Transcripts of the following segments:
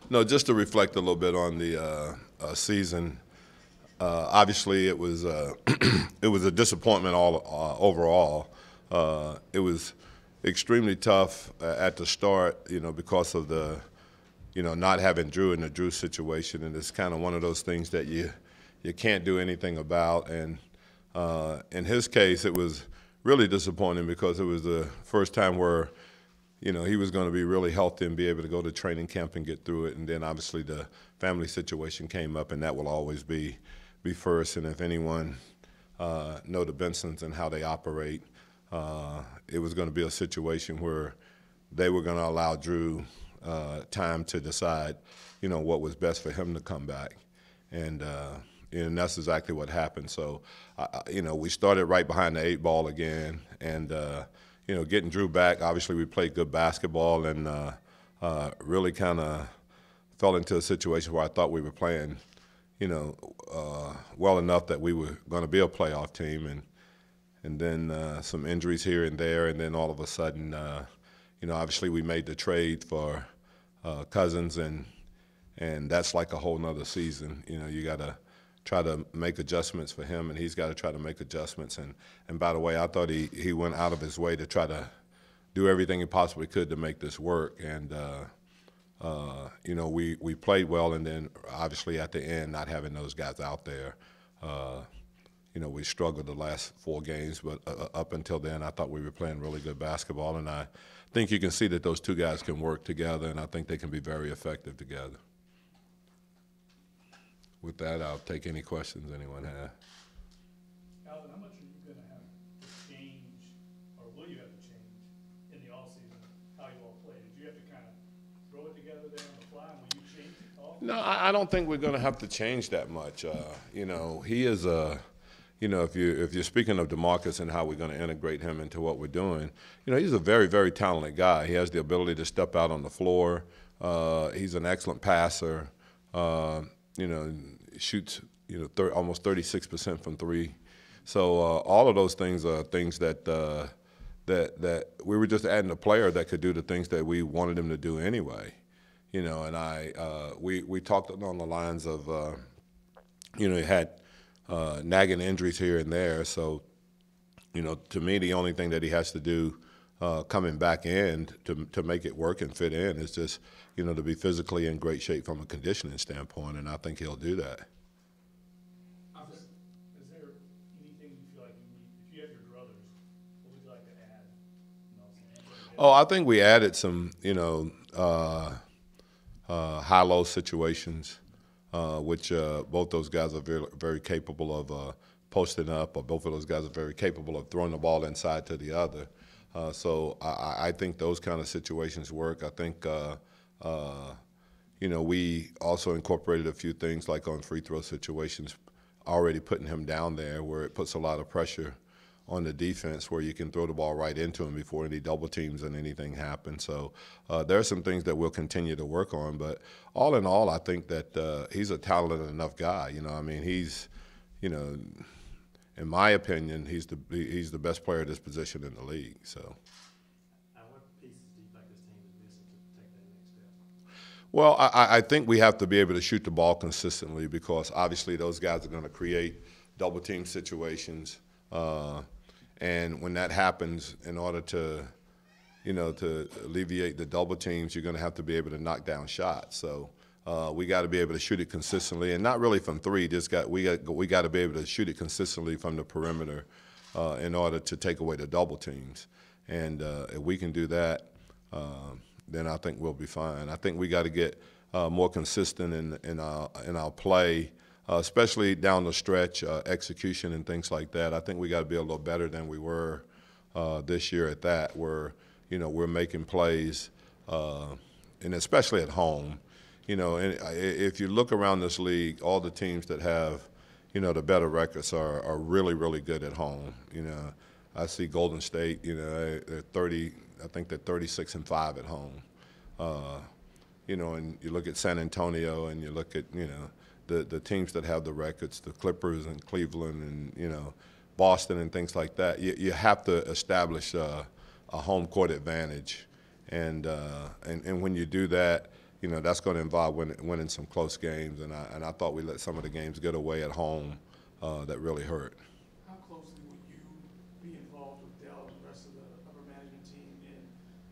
No, just to reflect a little bit on the season. Obviously, it was it was a disappointment all overall. It was extremely tough at the start, because of the not having Drew in the Drew situation, and it's kind of one of those things that you can't do anything about. And in his case, it was really disappointing because it was the first time where he was going to be really healthy and be able to go to training camp and get through it. And then obviously the family situation came up, and that will always be first. And if anyone know the Bensons and how they operate, it was going to be a situation where they were going to allow Drew time to decide, what was best for him to come back. And that's exactly what happened. So, we started right behind the eight ball again, and getting Drew back. Obviously, we played good basketball, and really kind of fell into a situation where I thought we were playing, well enough that we were going to be a playoff team, and then some injuries here and there, and then all of a sudden, obviously we made the trade for Cousins, and that's like a whole nother season. You got to try to make adjustments for him, and he's got to try to make adjustments. And by the way, I thought he went out of his way to try to do everything he possibly could to make this work. And we played well, and then obviously at the end, not having those guys out there, we struggled the last 4 games. But up until then, I thought we were playing really good basketball, and I think you can see that those two guys can work together, and I think they can be very effective together. With that, I'll take any questions anyone has. Alvin, how much are you going to have to change, or will you have to change in the offseason how you all play? Did you have to kind of throw it together there on the fly, and will you change it all? No, I don't think we're going to have to change that much. He is a, if you're speaking of DeMarcus and how we're going to integrate him into what we're doing, he's a very, very talented guy. He has the ability to step out on the floor. He's an excellent passer. Shoots almost 36% from 3. So all of those things are things that that we were just adding a player that could do the things that we wanted him to do anyway. And we talked on the lines of he had nagging injuries here and there. So to me, the only thing that he has to do coming back in to make it work and fit in is just to be physically in great shape from a conditioning standpoint, and I think he'll do that. Is there anything you feel like you need, if you have your druthers, what would you like to add? Oh, I think we added some, high-low situations, which both those guys are very, very capable of posting up, or both of those guys are very capable of throwing the ball inside to the other. So I think those kind of situations work. I think, we also incorporated a few things like on free throw situations, already putting him down there where it puts a lot of pressure on the defense where you can throw the ball right into him before any double teams and anything happens. So there are some things that we'll continue to work on. But all in all, I think that he's a talented enough guy. He's, in my opinion, he's the best player at this position in the league. So. What pieces do you think this team is missing to take that next step? Well, I think we have to be able to shoot the ball consistently because obviously those guys are going to create double team situations, and when that happens, in order to alleviate the double teams, you're going to have to be able to knock down shots. So. We got to be able to shoot it consistently, and not really from 3. We got to be able to shoot it consistently from the perimeter in order to take away the double teams. And if we can do that, then I think we'll be fine. I think we got to get more consistent in our play, especially down the stretch, execution and things like that. I think we got to be a little better than we were this year at that, where we're making plays, and especially at home. And if you look around this league, all the teams that have, the better records are really, really good at home. I see Golden State, they're 30, I think they're 36-5 at home. And you look at San Antonio and you look at, the teams that have the records, the Clippers and Cleveland and, Boston and things like that. You have to establish a home court advantage. And when you do that, that's going to involve winning some close games. And I thought we let some of the games get away at home that really hurt. How closely would you be involved with Dell and the rest of the upper management team in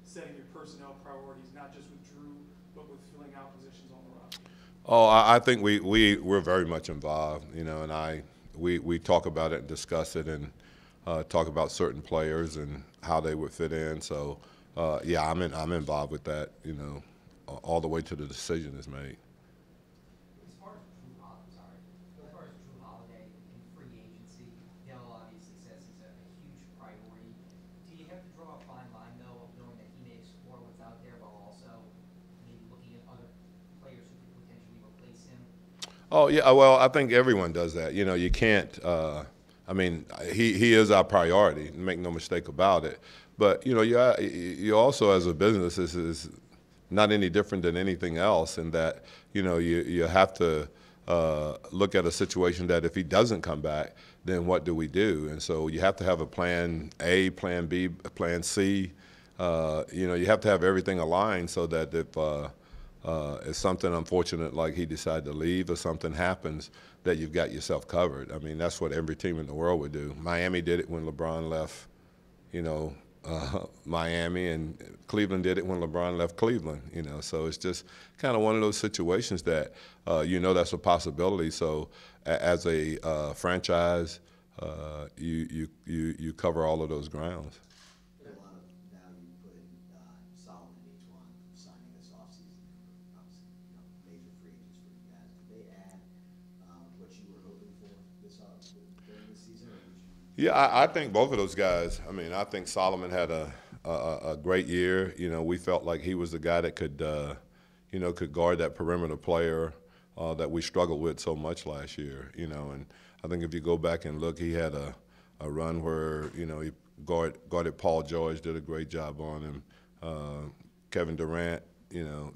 setting your personnel priorities, not just with Drew, but with filling out positions on the roster? Oh, I think we're very much involved, and we talk about it and discuss it and talk about certain players and how they would fit in. So, yeah, I'm involved with that, all the way to the decision is made. As far as Drew Holiday in free agency, Dell obviously says it's a huge priority. Do you have to draw a fine line, though, of knowing that he may explore what's out there while also maybe looking at other players who could potentially replace him? Oh, yeah, well, I think everyone does that. You can't I mean, he is our priority, make no mistake about it. But, you also, as a business, this is not any different than anything else in that, you have to look at a situation that if he doesn't come back, then what do we do? And so you have to have a plan A, plan B, plan C. You have to have everything aligned so that if something unfortunate like he decided to leave or something happens, that you've got yourself covered. I mean, that's what every team in the world would do. Miami did it when LeBron left, Miami, and Cleveland did it when LeBron left Cleveland. So it's just kind of one of those situations that that's a possibility. So as a franchise, you cover all of those grounds. A lot of value put in Solomon and each one signing this offseason. Obviously, major free agents for you guys. Did they add what you were hoping for during this season? Or did you? Yeah, I think both of those guys. I mean, I think Solomon had a great year. We felt like he was the guy that could guard that perimeter player that we struggled with so much last year. And I think if you go back and look, he had a run where he guarded Paul George, did a great job on him. Kevin Durant,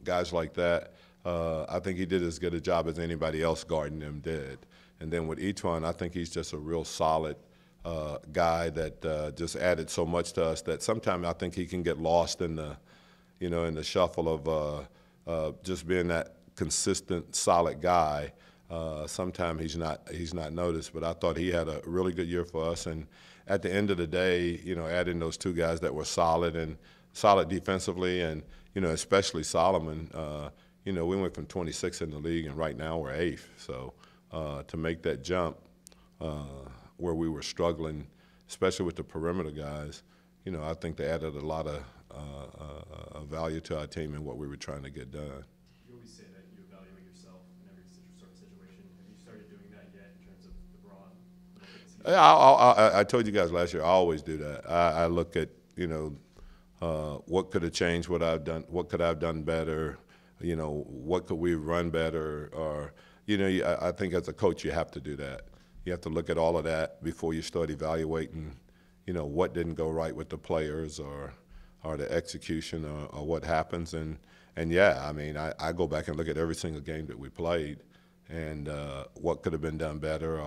guys like that. I think he did as good a job as anybody else guarding them did. And then with each one, I think he's just a real solid guy that just added so much to us that sometimes I think he can get lost in the, in the shuffle of just being that consistent, solid guy. Sometimes he's not noticed, but I thought he had a really good year for us. And at the end of the day, adding those two guys that were solid defensively, and especially Solomon. We went from 26th in the league, and right now we're 8th. So to make that jump where we were struggling, especially with the perimeter guys, I think they added a lot of value to our team and what we were trying to get done. You always say that you evaluate yourself in every sort of situation. Have you started doing that yet in terms of the broad look at the season? Yeah, I told you guys last year, I always do that. I look at, what could have changed, what I've done, what could I have done better, what could we run better, or, I think as a coach you have to do that. You have to look at all of that before you start evaluating, what didn't go right with the players or the execution or what happens. And yeah, I mean, I go back and look at every single game that we played and what could have been done better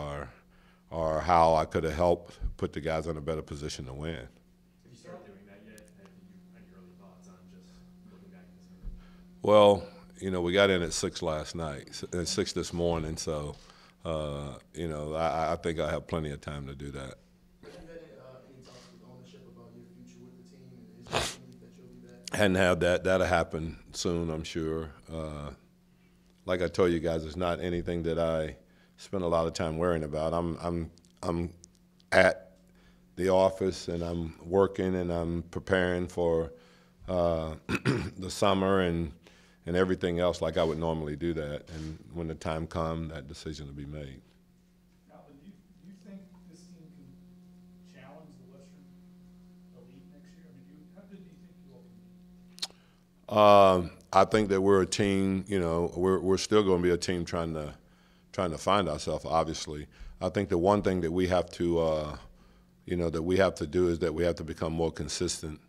or how I could have helped put the guys in a better position to win. Have you started doing that yet? Have you any early thoughts on just looking back at this game? Well, we got in at 6 last night, and 6 this morning, so I think I have plenty of time to do that. Have you had any talks with ownership about your future with the team, and is there a belief that you'll be back? Hadn't had that. That'll happen soon, I'm sure. Like I told you guys, it's not anything that I spend a lot of time worrying about. I'm at the office and I'm working and I'm preparing for the summer and everything else like I would normally do that. And when the time comes, that decision will be made. Alvin, do you think this team can challenge the Western Elite next year? I mean, how good do you think you all can be? I think that we're a team. We're still going to be a team trying to find ourselves. Obviously, I think the one thing that we have to, do is that we have to become more consistent.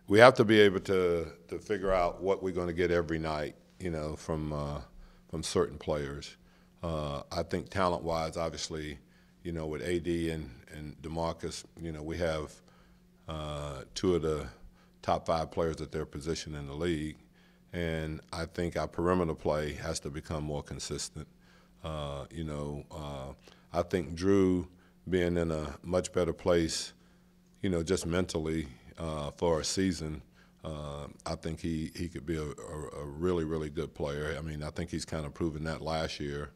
We have to be able to figure out what we're going to get every night, from certain players. I think talent-wise, obviously, with AD and DeMarcus, we have two of the top 5 players at their position in the league. And I think our perimeter play has to become more consistent. I think Drew being in a much better place, just mentally for a season, I think he could be a really, really good player. I mean, I think he's kind of proven that last year,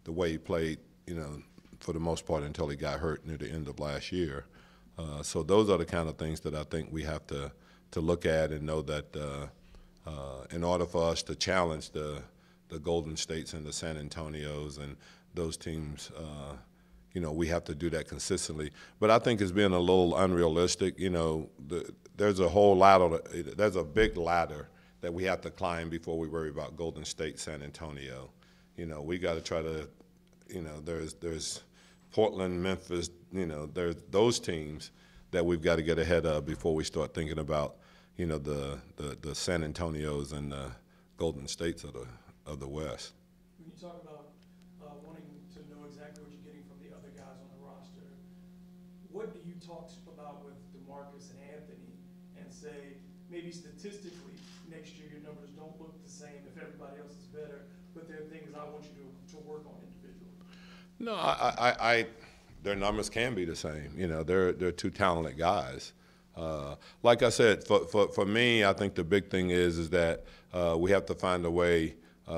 the way he played, for the most part until he got hurt near the end of last year. So those are the kind of things that I think we have to look at and know that in order for us to challenge the Golden States and the San Antonios and those teams, we have to do that consistently. But I think it's being a little unrealistic. There's a whole ladder. There's a big ladder that we have to climb before we worry about Golden State, San Antonio. We got to try to, there's Portland, Memphis. There's those teams that we've got to get ahead of before we start thinking about, the San Antonios and the Golden States of the West. When you talk about wanting to know exactly what you're getting from the other guys on the roster, what do you talk about with DeMarcus and Anthony and say maybe statistically next year your numbers don't look the same if everybody else is better, but there are things I want you to work on individually? No, their numbers can be the same. They're 2 talented guys. Like I said, for me, I think the big thing is that we have to find a way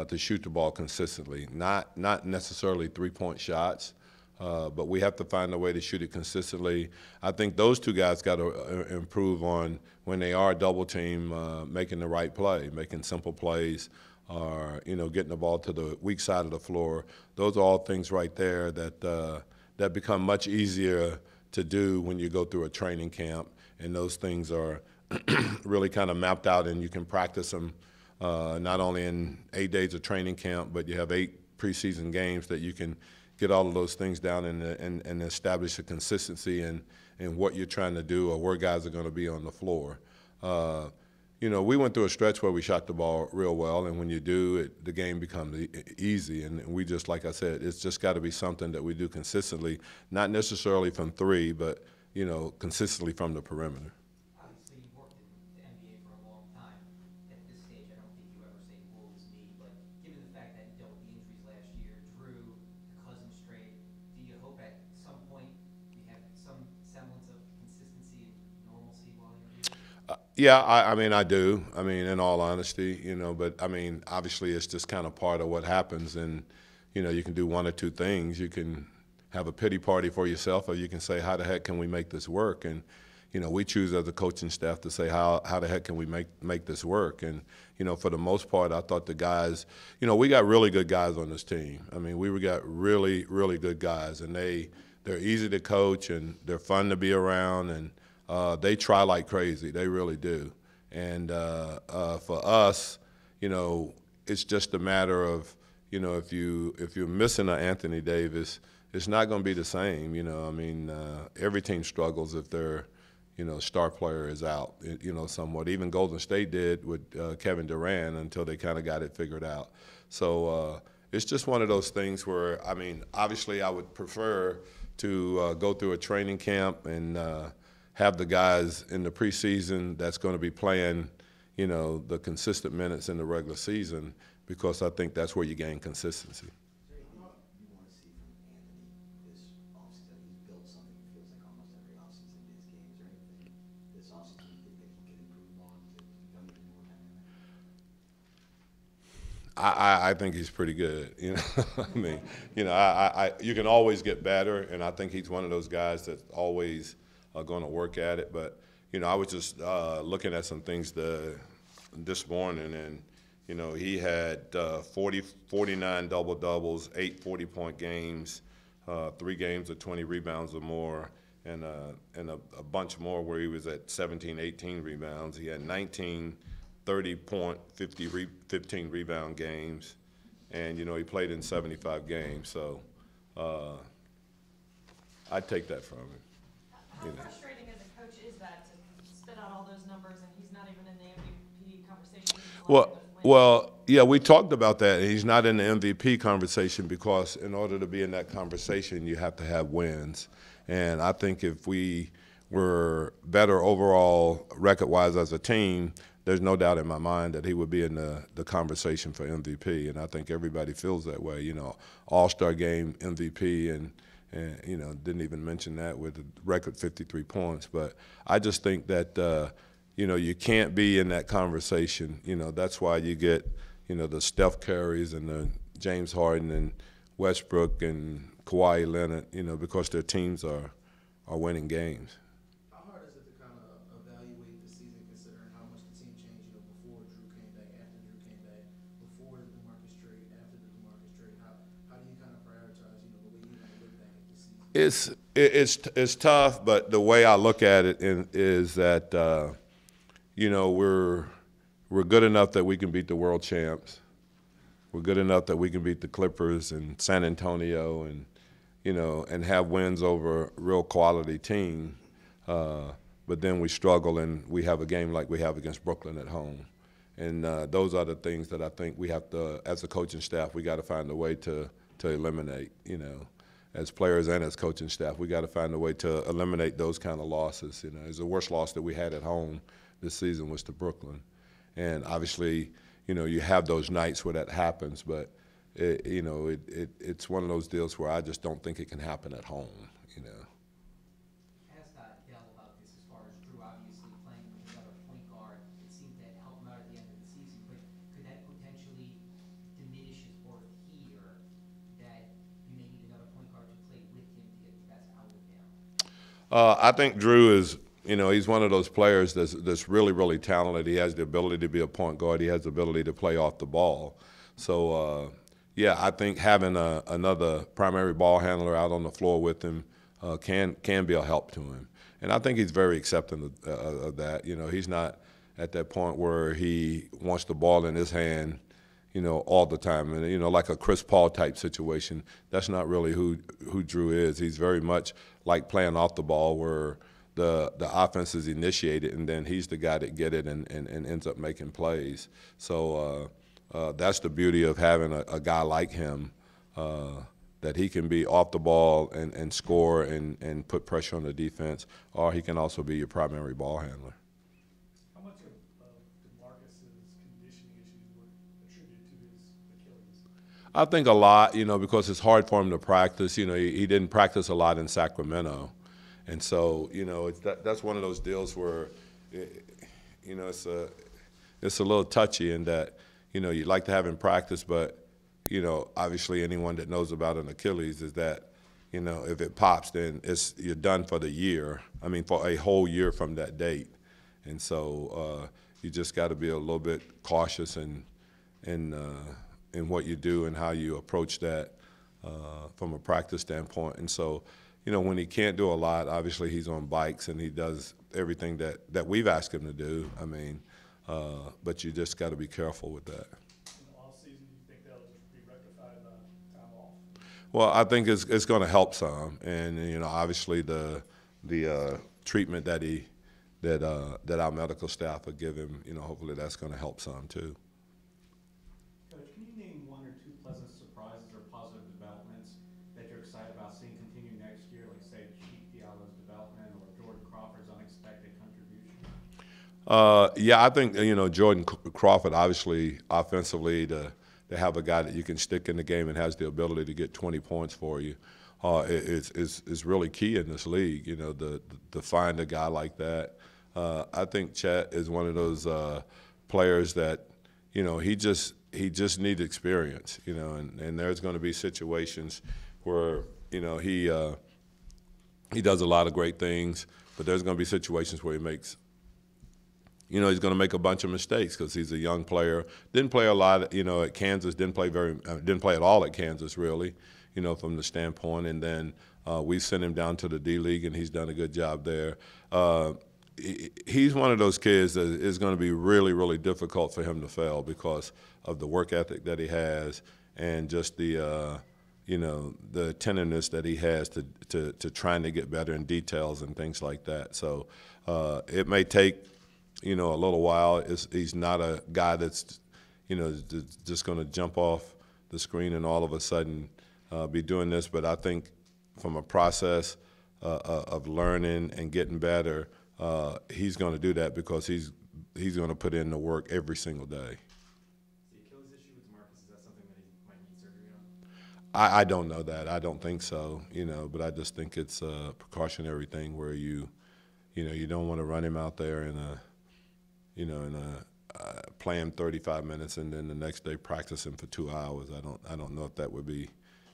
to shoot the ball consistently. Not necessarily 3-point shots, but we have to find a way to shoot it consistently. I think those 2 guys got to improve on when they are double team, making the right play, making simple plays, or getting the ball to the weak side of the floor. Those are all things right there that become much easier to do when you go through a training camp, and those things are really kind of mapped out, and you can practice them not only in 8 days of training camp, but you have 8 preseason games that you can get all of those things down and establish a consistency in what you're trying to do or where guys are going to be on the floor. We went through a stretch where we shot the ball real well, and when you do, the game becomes easy. And we just, like I said, it's just got to be something that we do consistently, not necessarily from 3, but, consistently from the perimeter. Obviously, you've worked in the NBA for a long time. At this stage, I don't think you ever say woe is me, but given the fact that you dealt with the injuries last year, Drew, the Cousins trade, do you hope at some point you have some semblance of consistency and normalcy while you're here? Yeah, I do. In all honesty, but obviously it's just kind of part of what happens, and you can do one or two things. You can have a pity party for yourself, or you can say, how the heck can we make this work? And we choose as a coaching staff to say, how the heck can we make this work? And for the most part, I thought the guys, we got really good guys on this team. We got really, really good guys, and they're easy to coach, and they're fun to be around, and they try like crazy. They really do. And for us, it's just a matter of, if you're missing an Anthony Davis, it's not going to be the same. Every team struggles if their star player is out, somewhat. Even Golden State did with Kevin Durant until they kind of got it figured out. So it's just one of those things where, obviously I would prefer to go through a training camp and have the guys in the preseason that's going to be playing, the consistent minutes in the regular season, because I think that's where you gain consistency. Is there anything you want to see from Anthony this offseason? He's built something that feels like almost every offseason in his game. Is there anything this offseason you think that he can improve on to become even more dynamic? I think he's pretty good. You can always get better, and I think he's one of those guys that's always going to work at it. But I was just looking at some things this morning, and he had 49 double-doubles, 8 40-point games, 3 games of 20 rebounds or more, and a bunch more where he was at 17, 18 rebounds. He had 19 30-point, 15 rebound games, and he played in 75 games. So I'd take that from him. How frustrating as a coach is that to spit out all those numbers and he's not even in the MVP conversation? Well, yeah, we talked about that. He's not in the MVP conversation because in order to be in that conversation, you have to have wins. And I think if we were better overall record-wise as a team, there's no doubt in my mind that he would be in the conversation for MVP, and I think everybody feels that way. You know, All-Star Game MVP, and you know, didn't even mention that with a record 53 points. But I just think that you know, you can't be in that conversation. You know, that's why you get, you know, the Steph Currys and the James Harden and Westbrook and Kawhi Leonard, you know, because their teams are winning games. How hard is it to kind of evaluate the season, considering how much the team changed, you know, before Drew came back, after Drew came back, before the DeMarcus trade, after the DeMarcus trade? How do you kind of prioritize, you know, the way you're going to look back at the season? It's tough, but the way I look at it is that you know, we're good enough that we can beat the world champs. We're good enough that we can beat the Clippers and San Antonio, and you know, and have wins over real quality team. But then we struggle, and we have a game like we have against Brooklyn at home. And those are the things that I think we have to, as a coaching staff, we got to find a way to eliminate. You know, as players and as coaching staff, we got to find a way to eliminate those kind of losses. You know, it's the worst loss that we had at home this season was to Brooklyn, and obviously, you know, you have those nights where that happens, but you know, it's one of those deals where I just don't think it can happen at home. You know. Asked Dell about this as far as Drew obviously playing with another point guard. It seemed to help him out at the end of the season, but could that potentially diminish his worth here, that you may need another point guard to play with him to get the best out of him? I think Drew is, you know, he's one of those players that's really, really talented. He has the ability to be a point guard. He has the ability to play off the ball. So, yeah, I think having another primary ball handler out on the floor with him can be a help to him. And I think he's very accepting of that. You know, he's not at that point where he wants the ball in his hand, you know, all the time. And, you know, like a Chris Paul type situation, that's not really who Drew is. He's very much like playing off the ball where the offense is initiated, and then he's the guy that get it and ends up making plays. So that's the beauty of having a guy like him, that he can be off the ball and score and put pressure on the defense, or he can also be your primary ball handler. How much of DeMarcus's conditioning issues were attributed to his Achilles? I think a lot, you know, because it's hard for him to practice. You know, he didn't practice a lot in Sacramento. And so, you know, that's one of those deals where, you know, it's a little touchy in that, you know, you'd like to have him practice, but, you know, obviously anyone that knows about an Achilles is that, you know, if it pops, then you're done for the year. I mean, for a whole year from that date. And so you just got to be a little bit cautious in what you do and how you approach that from a practice standpoint. And so, you know, when he can't do a lot, obviously he's on bikes and he does everything that we've asked him to do. I mean, but you just got to be careful with that. In the off season, do you think that'll just be rectified by time off? Well, I think it's going to help some, and you know, obviously the treatment that our medical staff will give him, you know, hopefully that's going to help some too. Coach, can you name one or two pleasant surprises or positive developments that you're excited about seeing continue next year, like say Cheek Diallo's development or Jordan Crawford's unexpected contribution? Yeah, I think, you know, Jordan Crawford, obviously offensively, to have a guy that you can stick in the game and has the ability to get 20 points for you is really key in this league. You know, to find a guy like that. I think Chet is one of those players that, you know, he just needs experience. You know, and there's going to be situations where, you know, he does a lot of great things, but there's going to be situations where he makes, you know, he's going to make a bunch of mistakes because he's a young player. Didn't play a lot, you know, at Kansas. Didn't play at all at Kansas, really, you know, from the standpoint. And then we sent him down to the D League, and he's done a good job there. He's one of those kids that is going to be really, really difficult for him to fail because of the work ethic that he has and just the, you know, the attentiveness that he has to trying to get better in details and things like that. So it may take, you know, a little while. He's not a guy that's, you know, just going to jump off the screen and all of a sudden be doing this. But I think from a process, of learning and getting better, he's going to do that because he's going to put in the work every single day. The Achilles issue with Marcus, is that something that he might need surgery on? I don't know that. I don't think so, but I just think it's a precautionary thing where you don't want to run him out there playing 35 minutes and then the next day practicing for 2 hours. I don't know if that would be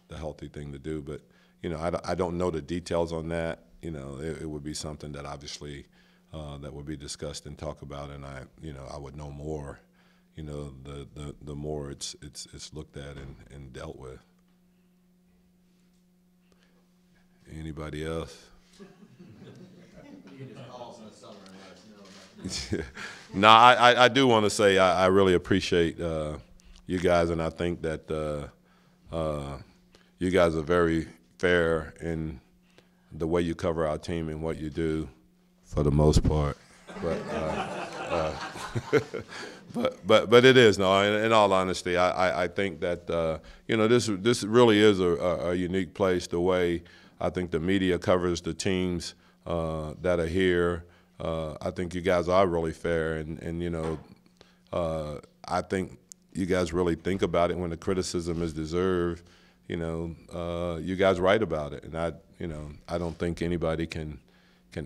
the healthy thing to do, but I don't know the details on that. It would be something that obviously that would be discussed and talked about, and I would know more. The more it's looked at and dealt with. Anybody else? You can just call us in the summer and let us know about it. No, I do want to say I really appreciate you guys, and I think that you guys are very fair in the way you cover our team and what you do, for the most part. But it is, no. In all honesty, I think that this really is a unique place. The way I think the media covers the teams that are here. I think you guys are really fair, and I think you guys really think about it when the criticism is deserved. You guys write about it, and I don't think anybody can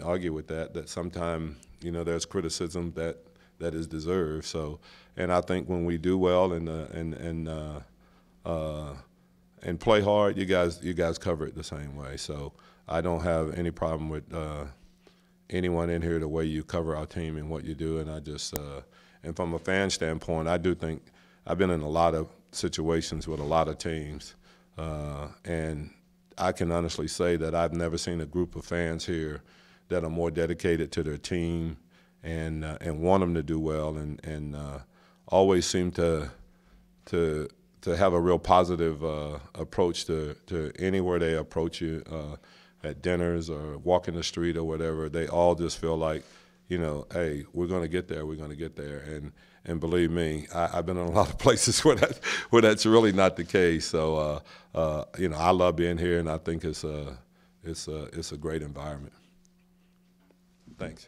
argue with that. That sometimes there's criticism that is deserved. So, and I think when we do well and play hard, you guys cover it the same way. So I don't have any problem with anyone in here, the way you cover our team and what you do. And I just and from a fan standpoint, I do think I've been in a lot of situations with a lot of teams, and I can honestly say that I've never seen a group of fans here that are more dedicated to their team and want them to do well, and always seem to have a real positive approach to anywhere they approach you, at dinners or walking the street or whatever. They all just feel like, hey, we're going to get there. We're going to get there. And believe me, I've been in a lot of places where that's really not the case. So I love being here, and I think it's a great environment. Thanks.